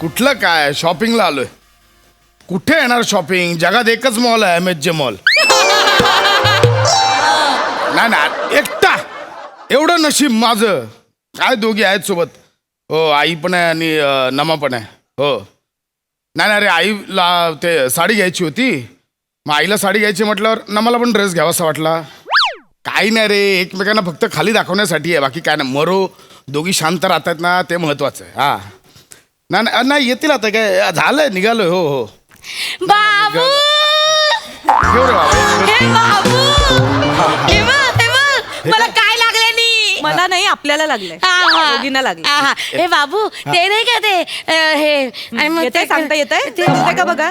कुठलं काय शॉपिंगला आलोय. कुठे येणार शॉपिंग? जगात एकच मॉल आहे, MHJ मॉल. नाही ना, एकटा. एवढं नशीब माझं. काय दोघी आहेत सोबत. हो, आई पण आहे आणि नमा पण आहे. हो. नाही रे, आईला ते साडी घ्यायची होती. मग आईला साडी घ्यायची म्हटल्यावर नमाला पण ड्रेस घ्यावासा वाटला. काही नाही रे, एकमेकांना फक्त खाली दाखवण्यासाठी आहे, बाकी काय नाही. मरो दोघी शांत राहतात ना, ते महत्वाचं आहे. हा नाही येतील आता, काय झालंय, निघालोय. हो हो बाबू ठेव रे बाबा. हे बाबू हे बघ, हे बघ. मला काय लागले नी मला नाही, आपल्याला लागलंय. दोघींना लागलंय. हे बाबू ते नाही का ते हे आणि मग येतंय, ते- सांगता येतंय? ते- जमतंय का बघा?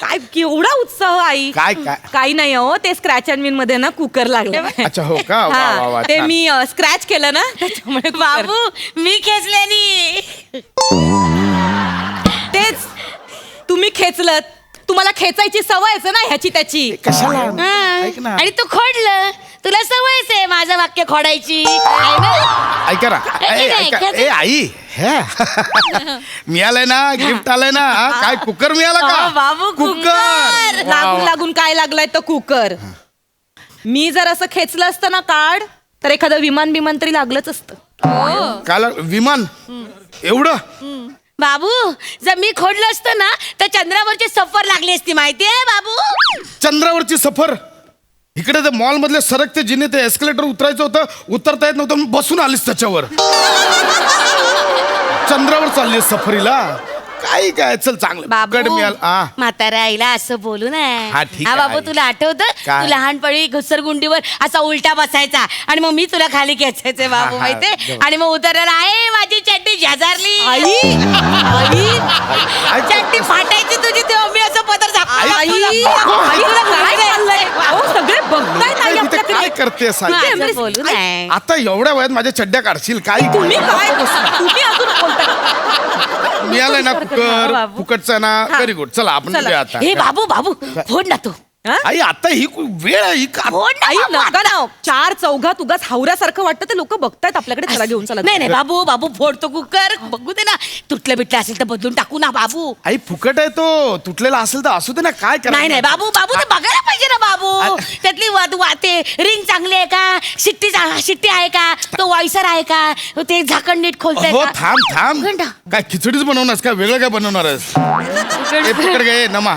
काय केवढा उत्साह आई. काय काही नाही हो, ते स्क्रॅच अँड विन मध्ये ना कुकर लागलं. अच्छा, हो का? वा, वा, वा, ते छान. मी स्क्रॅच केलं ना, त्याच्यामुळे बाबू मी खेचल्यानी. तेच तुम्ही खेचलं. तुम्हाला खेचायची सवयच आहे ना ह्याची त्याची. कशाला? हा. ऐक ना. आणि तू खोडलं. तुला सवयच आहे माझं वाक्य खोडायची आहे ना? ऐका ना. ए आई, हे मिळालंय ना, गिफ्ट आलंय ना. काय कुकर मिळाला का? बाबू कुकर. लागून लागून काय लागलाय तो कुकर. मी जर असं खेचलं असतं ना कार्ड, तर एखादं विमान तरी लागलंच असतं. काल विमान एवढं. बाबू जर मी खोडलं असतं ना तर चंद्रावरची सफर लागली असती, माहितीये बाबू? चंद्रावरची सफर. इकडे ते मॉल मधले सरकते जिने ते एस्केलेटर उतरायचं होतं, उतरता येत नव्हतं, मग बसून आलीस त्याच्यावर. चंद्रावर चालली सफरीला. काय चल चांगलं गड मिळाल. म्हाताऱ्या आईला असं बोलू हा, नये. ठीक हा आहे, बाबू, आई. तुला आठवतं काय? तू लहानपणी घुसरगुंडीवर असा उलटा बसायचा आणि मग मी तुला खाली खेचायचे बाबू, हा, माहितीये? आणि मग उतरायला आहे माझी चड्डी शेजारली. आई आई, चड्डी फाटायची तुझी, तेव्हा मी असं पदर झाकला. आई, तुला- आई, तुला काय चाललंय? अहो, सगळे बघतायत आई इथे आपल्याकडे. काय करते सांग? असं बोलू नये. आता एवढ्या वयात माझ्या चड्ड्या काढशील काय? तुम्ही काय तुम्ही अजून बोलताय. मिळालंय ना हा, कुकर, बाबू. फुकटचं ना. Very good. चला आपण चला. निघूया आता. हे बाबू बाबू फोड ना तू. हा? आई आता ही वेळ आहे, ही का? फोड ना आई बाबू. नका ना, चार चौघात उगाच हावऱ्यासारखं वाटतं. ते लोक बघतायत आपल्याकडे. चला घेऊन चला. नाही नाही बाबू, बाबू फोडतो कुकर. बघू दे ना, तुटलं बिटलं असेल तर बदलून टाकू ना बाबू. आई फुकट आहे तो. तुटलेला असेल तर असू दे ना. काय नाही नाही बाबू, बाबू ते बघायला पाहिजे ना बाबू. त्यातली वाते रिंग चांगली आहे का, शिट्टी आहे का, तो वॉइसर आहे का, ते झाकण नीट खोलतंय हो का? थांब घंटा. काय खिचडीच बनवणार काय? वेगळं काय बनवणार आहेस? पकड गे नमा.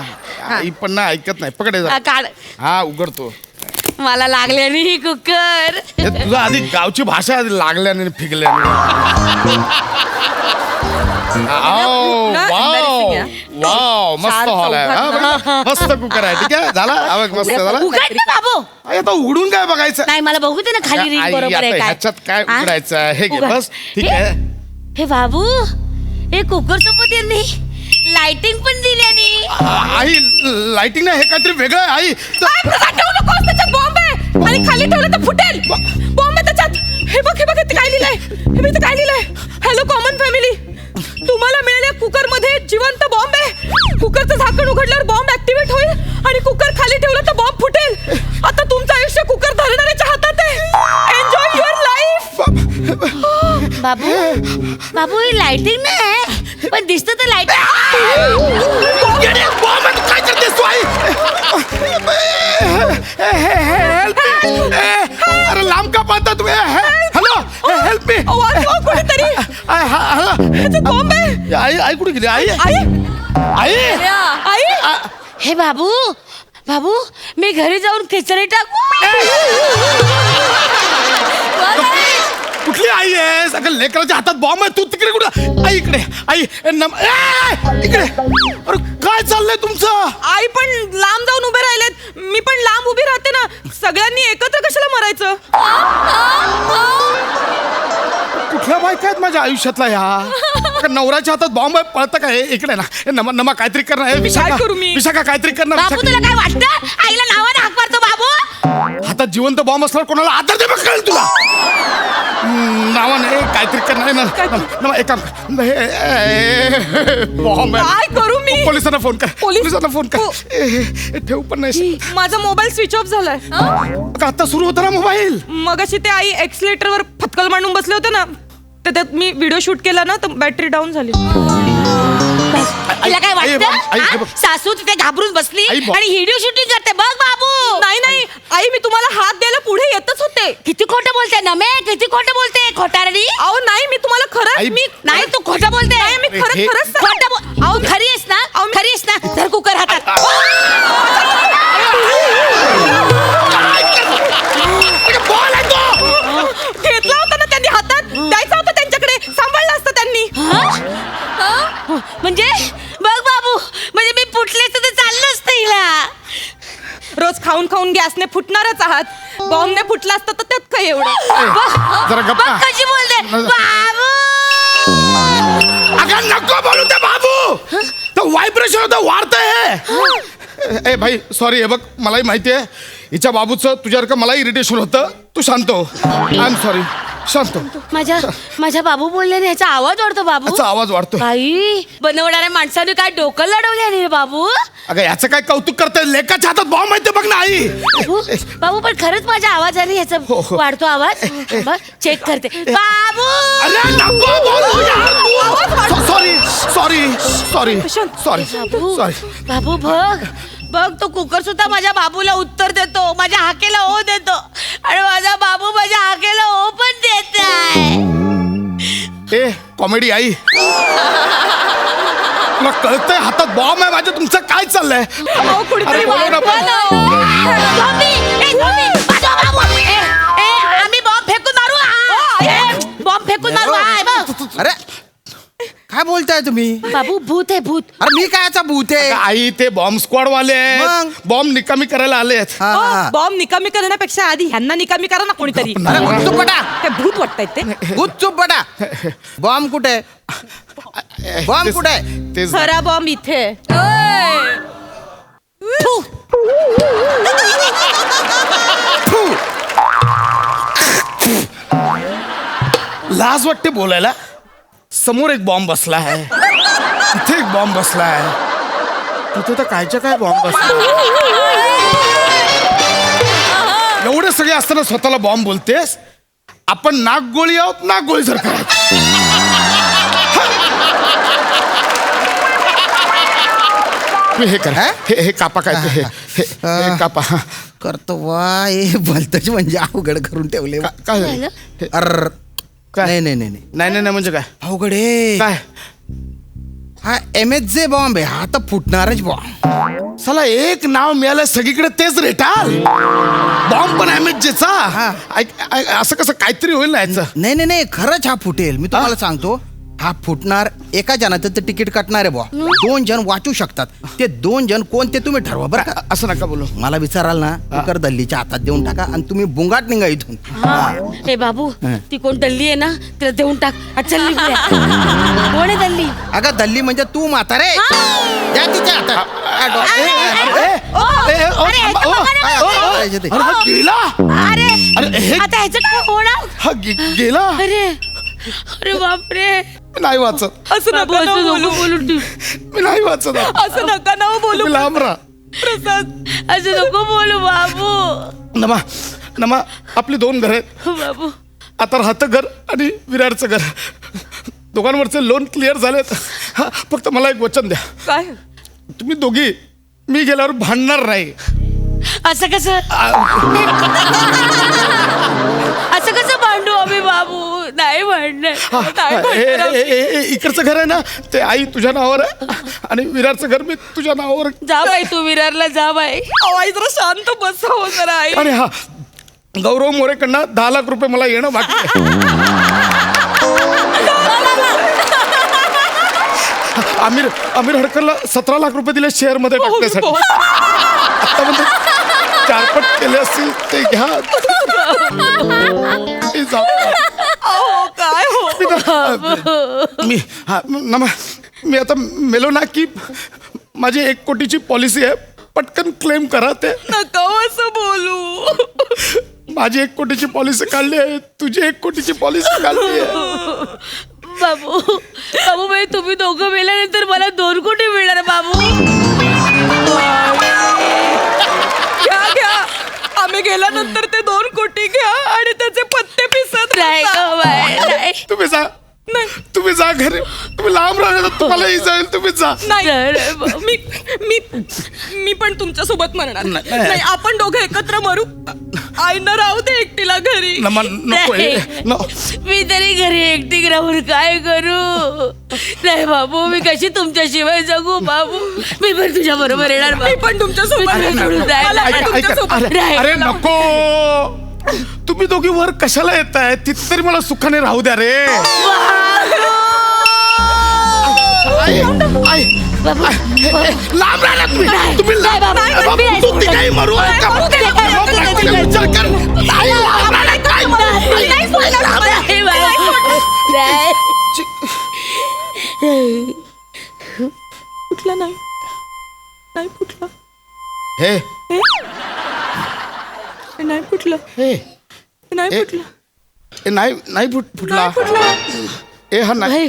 आई पण ना ऐकत नाही. पकड हे हा, जरा. काढ. हा उघडतो. मला लागले नाही कुकर. हे तुझा आधी गावची भाषा लागल्याने फिगल्याने. embarrassing आहे. वाव मस्त चार हॉल आहे. हा, बघ, मस्त कुकर आहे. ठीक आहे झाला. हा बघ, मस्त झाला. उघड ना बाबू. आई, आता उघडून काय बघायचं? नाही मला बघू दे ना खाली रिंग आई, बरोबर आता आहे काय. ह्याच्यात काय हा? उघडायचं आहे? हे घे उघड. बस. ठीक हे- आहे. हे बाबू, हे कुकर सोबत यांनी लाइटिंग पण दिल्यानी. आई लाइटिंग नाही, हे काहीतरी वेगळं आहे. आई ठेवू नकोस, त्याच्यात बॉम्ब आहे. आणि खाली ठेवलं तर फुटेल. बॉम्ब आहे त्याच्यात. हे बघ इथे काय लिहिलंय. हे बघ इथे काय लिहिलंय. हॅलो कॉमन फॅमिली, तुम्हाला मिळालेल्या कुकर मध्ये जिवंत बॉम्ब आहे. कुकरचं झाकण उघडल्यावर बॉम्ब ऍक्टिव्हेट होईल आणि कुकर खाली ठेवलं तर बॉम्ब फुटेल. आता तुमचं आयुष्य कुकर धरणाऱ्याच्या हातात आहे. Enjoy your life. Babu Babu he lighting नाही पण दिसत तर लाइट. काय करतेस तू आई? Help me. अरे लांब का पाहता तुम्ही? Hello help me. कोणीतरी बॉम्ब आहे. आई आई कुठे गेली? आई आई आई आई हे बाबू बाबू मी घरी जाऊन खिचडी टाकू. कुठली आई आहे? सगळं लेकराच्या हातात बॉम्ब आहे. तू तिकडे कुठं? आई इकडे. आई इकडे. अरे काय चाललंय तुमचं? आई पण लांब जाऊन उभे राहिलेत. मी पण लांब उभी राहते ना. सगळ्यांनी एकत्र कशाला मरायचं? कुठल्या बायका आहेत माझ्या आयुष्यातला ह्या? नवऱ्याच्या हातात बॉम्ब आहे, पळतं का? हे इकडे ना. नमा नमा काहीतरी करणार. हे विशाखा करू मी? विशाखा काहीतरी करणार. बाबू तुला काय वाटतं? आईला नावाने हाक मारतो बाबू. हातात जिवंत बॉम्ब असल्यावर कोणाला आदर दे, मग कळेल तुला. नावाने काहीतरी करणार आहे ना. एक काम बॉम्ब काय करू मी? पोलिसांना फोन कर. पोलिसांना फोन कर. हो. ठेव पण नाही. माझा मोबाईल स्विच ऑफ झालाय. आता सुरू होता ना मोबाईल. मगाशी ते आई एक्सिलेटरवर फटकल मांडून बसले होते ना, तर त्यात मी व्हिडिओ शूट केला ना, तर बॅटरी डाऊन झाली. तिला काय आई, वाटतं आई, हा? बघ. सासू तिथे घाबरून बसली आई, बघ. आणि व्हिडिओ शूटिंग करते बघ बाबू. नाही नाही आई मी तुम्हाला हात द्यायला पुढे येतच होते. किती खोटं बोलते नमे, किती खोटं बोलते खोटारडी. अहो नाही मी तुम्हाला आई, खरंच मी नाही तू खोटं बोलते. नाही मी खरंच हे- खरंच खोटं बोल. अहो खरी आहेस ना, खरी आहेस ना. धर कुकर हातात. घेतला होता ना त्यांनी हातात द्यायचा होता त्यांच्याकडे सांभाळलं असतं त्यांनी. म्हणजे बघ बाबू, म्हणजे मी फुटले तर चाललं असतं हिला. रोज खाऊन खाऊन गॅसने फुटणारच आहात. बॉम्बने फुटला असतं तर त्यात काय एवढं. जरा बघ गप्पा. कशी बोलते बाबू. अगं नको बोलू ते बाबू, तो व्हायब्रेशन होतं वाढतंय. ए भाई सॉरी, हे बघ मलाही माहिती आहे हिच्या बाबूचं तुझ्यावर का मला इरिटेशन होतं. तू शांत हो. I am sorry. शांत हो. माझ्या बाबू बोलल्याने याचा आवाज वाढतो बाबू. याचा आवाज वाढतोय. बाई बनवणाऱ्या माणसाने काय डोकं लढवले रे बाबू. अगं याचं काय कौतुक करताय, लेकाच्या हातात बॉम्ब माहिती बघ ना आई. बाबू पण खरंच माझ्या आवाजाने याचा हो, हो. वाढतो आवाज. चेक करते बाबू. अरे नको बोलू यार. सॉरी सॉरी सॉरी सॉरी बाबू सॉरी. बाबू बघ बघ तो कुकर सुद्धा माझ्या बाबूला उत्तर देतो, माझ्या हाकेला हो देतो आणि माझा बाबू माझ्या हाकेला हो पण देत आहे. ए कॉमेडी आई, तुला कळतंय हातात बॉम्ब आहे माझ्या, तुमचं काय चाललंय? अहो, कुणीतरी अरे बोलव ना वाचवा ना. झोंबी, ए, झोंबी, वाचवा बाबू. आम्ही बॉम्ब फेकून मारू बॉम्ब फेकून मारू हा, हे बघ. अरे काय बोलताय तुम्ही? बाबू भूत आहे भूत. अरे मी कायचा भूत आहे? अगं, आई ते बॉम्ब स्क्वॉड वाले मग? आहेत, बॉम्ब निकामी करायला आलेत. हा, हा. बॉम्ब निकामी करण्यापेक्षा आधी ह्यांना निकामी करा ना कोणीतरी. अरे चुप बटा, काय भूत वाटतायत ते. भूत चुप बटा. बॉम्ब कुठे आहे? बॉम्ब कुठे आहे? तेच खरा बॉम्ब इथे. फू. लाज वाटते बोलायला. समोर एक बॉम्ब बसला आहे, इथे एक बॉम्ब बसला आहे, तिथे तर कायच्या काय बॉम्ब बसला. एवढे सगळे असताना स्वतःला बॉम्ब बोलतेस. आपण नागगोळी आहोत, नागगोळी जर करायची. तू हे कर, हा? हे कापा काय ते, हे कापा. करतो वा हे भलतच म्हणजे अवघड करून ठेवले. काय झालं? अर काय? नाही नाही नाही नाही. नाही नाही नाही म्हणजे काय? अवघड आहे. काय हा MHJ बॉम्ब आहे, हा तर फुटणारच बॉम्ब. साला एक नाव मिळालं सगळीकडे तेच रेटाल. बॉम्ब पण MHJ हा. असं कसं काहीतरी होईल ना याचं. नाही नाही नाही खरंच हा फुटेल. मी तुम्हाला सांगतो हा फुटणार. एका जणाचं तर तिकीट कटणार आहे बॉ. 2 जण वाचू शकतात. ते 2 जण कोण ते तुम्ही ठरवा बरं का. असं नका बोलू. मला विचाराल ना कुकर दल्लीच्या हातात देऊन टाका आणि तुम्ही बुंगाट निघा इथून. हे बाबू हा. ती कोण दल्ली आहे ना तिला देऊन टाक. अच्छा कोण आहे दल्ली? अगं दल्ली म्हणजे तू म्हातारे. द्या तिच्या हातात. अरे हा गेला. अरे अरे हे आता ह्याचं काय होणार? हा गेला. अरे अरे बापरे. नाही वाचत, असं बाबू नका ना असं बोलू. नको बोलू तू. मी नाही वाचत. असं नका ना बोलू. तुम्ही लांब राहा. प्रसाद असं नको बोलू बाबू. नमा नमा आपली 2 घर आहेत. बाबू आता राहतं घर आणि विरारचं घर, दोघांवरचे लोन क्लिअर झालेत. हा फक्त मला एक वचन द्या, काय तुम्ही दोघी मी गेल्यावर भांडणार नाही. असं कसं असं कसं भांडू आम्ही बाबू? नाही भांडणार. इकडचं घर आहे ना ते आई तुझ्या नावावर आहे आणि विरारचं घर मी तुझ्या नावावर. जा बाई तू विरारला जा बाई. आई जरा शांत बसा हो जरा आई. आणि हा गौरव मोरेकडनं 10 लाख रुपये मला येणं बाकी आहे. आमिर हडकरला 17 लाख रुपये दिले शेअर मध्ये टाकण्यासाठी. आता म्हणजे 4 केले असतील ते घ्या. ते जाऊ. अहो, काय हो मी हा मी आता मेलो ना की माझी 1 कोटीची पॉलिसी आहे, पटकन क्लेम करा. ते नका हो असं बोलू. माझी 1 कोटीची पॉलिसी काढली आहे, तुझी 1 कोटीची पॉलिसी काढली आहे. बाबू बाबू बाई तुम्ही दोघं मेल्यानंतर मला 2 कोटी मिळणार बाबू. घ्या आम्ही गेल्यानंतर ते 2 कोटी घ्या आणि त्याचे पत्ते पिसत नाही राहा. गं बाई, नाही. तुम्ही जा, नाही तुम्ही जा घरी, तुम्ही लांब राहिला तुम्हालाही जाईल, तुम्ही जा. नाही मी मी मी पण तुमच्या सोबत मरणार नाही. नाही. आपण दोघं एकत्र मरू. आईनं राहू दे एकटीला घरी. नको हे, मी तरी घरी एकटी राहून काय करू? नाही बाबू, मी कशी तुमच्याशिवाय जगू बाबू? मी पण तुझ्या बरोबर येणार मी पण तुमच्या सोबत मला येणार. सोडून जायला मला पण ऐका, तुमच्या ऐका. सोबत अरे अरे राहायला नको, तुम्ही दोघी वर कशाला येताय? तिथे तरी मला सुखाने राहू द्या रे. आई, आई, लांब राहिला तुम्ही. तुम्ही लांब बाबा, तू तिघाही मरू नका. विचार कर. आई, लांब राहिला, काय मरू? आई, लांब राहिला. फुटला नाही. नाही फुटला. हे नाही फुटलं. हे नाही ए. फुटलं. ए, नाही फुटला. नाही फुटला. ए हा नाही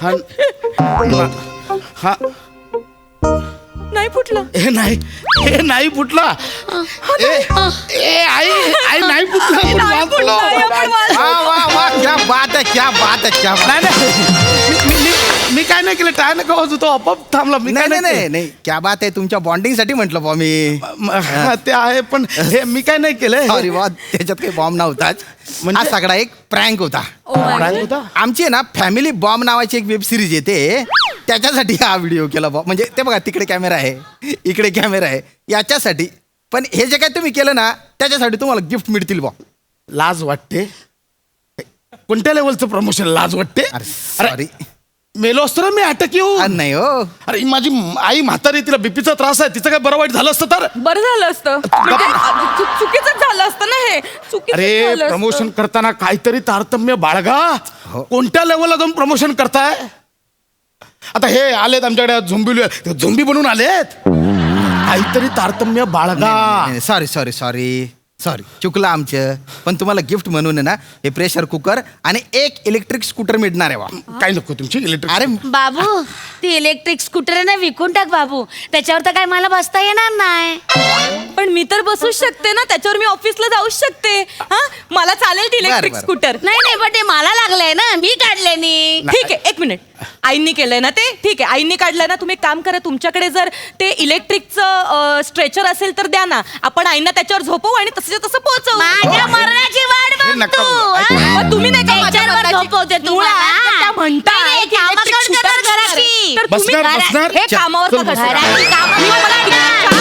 हा हा नाही फुटलं. हे नाही फुटला. ए आई नाही फुटला. आपण नाही वाचलो. फुटला, आपण वाचलो. वा वा वा, क्या बात है, क्या बात है, क्या बात. नाही मी काय नाही केलं. टाय नका वाजू, तो आपोआप थांबला. मी नाही काय नाही नाही नाही, क्या बात आहे. तुमच्या बॉन्डिंग साठी म्हटलं बॉ मी. हा, ते आहे पण हे मी काय नाही केलं. अरे वा, त्याच्यात काही बॉम्ब नव्हताच. म्हणजे? हा सगळा एक प्रँक होता. काय होता? आमची आहे ना फॅमिली बॉम्ब नावाची एक वेब सिरीज येते, त्याच्यासाठी हा व्हिडिओ केला बॉ. म्हणजे ते बघा, तिकडे कॅमेरा आहे, इकडे कॅमेरा आहे, याच्यासाठी. पण हे जे काय तुम्ही केलं ना, त्याच्यासाठी तुम्हाला गिफ्ट मिळतील बॉ. लाज वाटते? कोणत्या लेवलचं प्रमोशन? लाज वाटते? अरे सॉरी. मेलो असतो ना मी, अटक येऊ. नाही हो. अरे ही माझी आई म्हातारी, तिला बीपीचा त्रास आहे, तिचं काय बरं वाईट झालं असतं तर? बरं झालं असतं. म्हणजे चुकीचं झालं असतं ना हे. चुकीचं अरे झालं असतं. प्रमोशन करताना काहीतरी तारतम्य बाळगा. हो. कोणत्या लेवलला जाऊन प्रमोशन करताय? आता हे आलेत आमच्याकडे झोंबी बनून आलेत. काहीतरी तारतम्य बाळगा. सॉरी सॉरी सॉरी सॉरी, चुकलं आमचं. पण तुम्हाला गिफ्ट म्हणून आहे ना, हे प्रेशर कुकर आणि एक इलेक्ट्रिक स्कूटर मिळणार आहे बा. काय नको तुमची इलेक्ट्रिक? अरे बाबू, ती इलेक्ट्रिक स्कूटर ना विकून टाक बाबू. त्याच्यावर तर काय मला बसता येणार नाही. पण मी तर बसूच शकते ना त्याच्यावर. मी ऑफिसला जाऊच शकते. हा, मला चालेल ती इलेक्ट्रिक बरं. स्कूटर. नाही पण ते मला लागलंय ना, मी काढले नी. ठीक आहे, एक मिनिट. आईंनी केलंय ना ते? ठीक आहे, आईंनी काढलंय ना. तुम्ही एक काम करा, तुमच्याकडे जर ते इलेक्ट्रिकचं स्ट्रेचर असेल तर द्या ना. आपण आईंना त्याच्यावर झोपवू आणि तसं तसं पोहोचवू. माझ्या मरणाची वाट हे बघ नका तू, बोलू. हा? ऐका. मग तुम्ही नाही का माझ्या त्याच्यावर मरणाची- झोपवते मुळात तुम्हाला. त्या म्हणताय नाही, की कामं electric कोण scooter करणार घेणार आहे. घराची? तर तुम्ही बसणार, घरात- बसणार. हे कामावर चल, का बसणार. घरात? घराची कामं मी कोण मला करणार?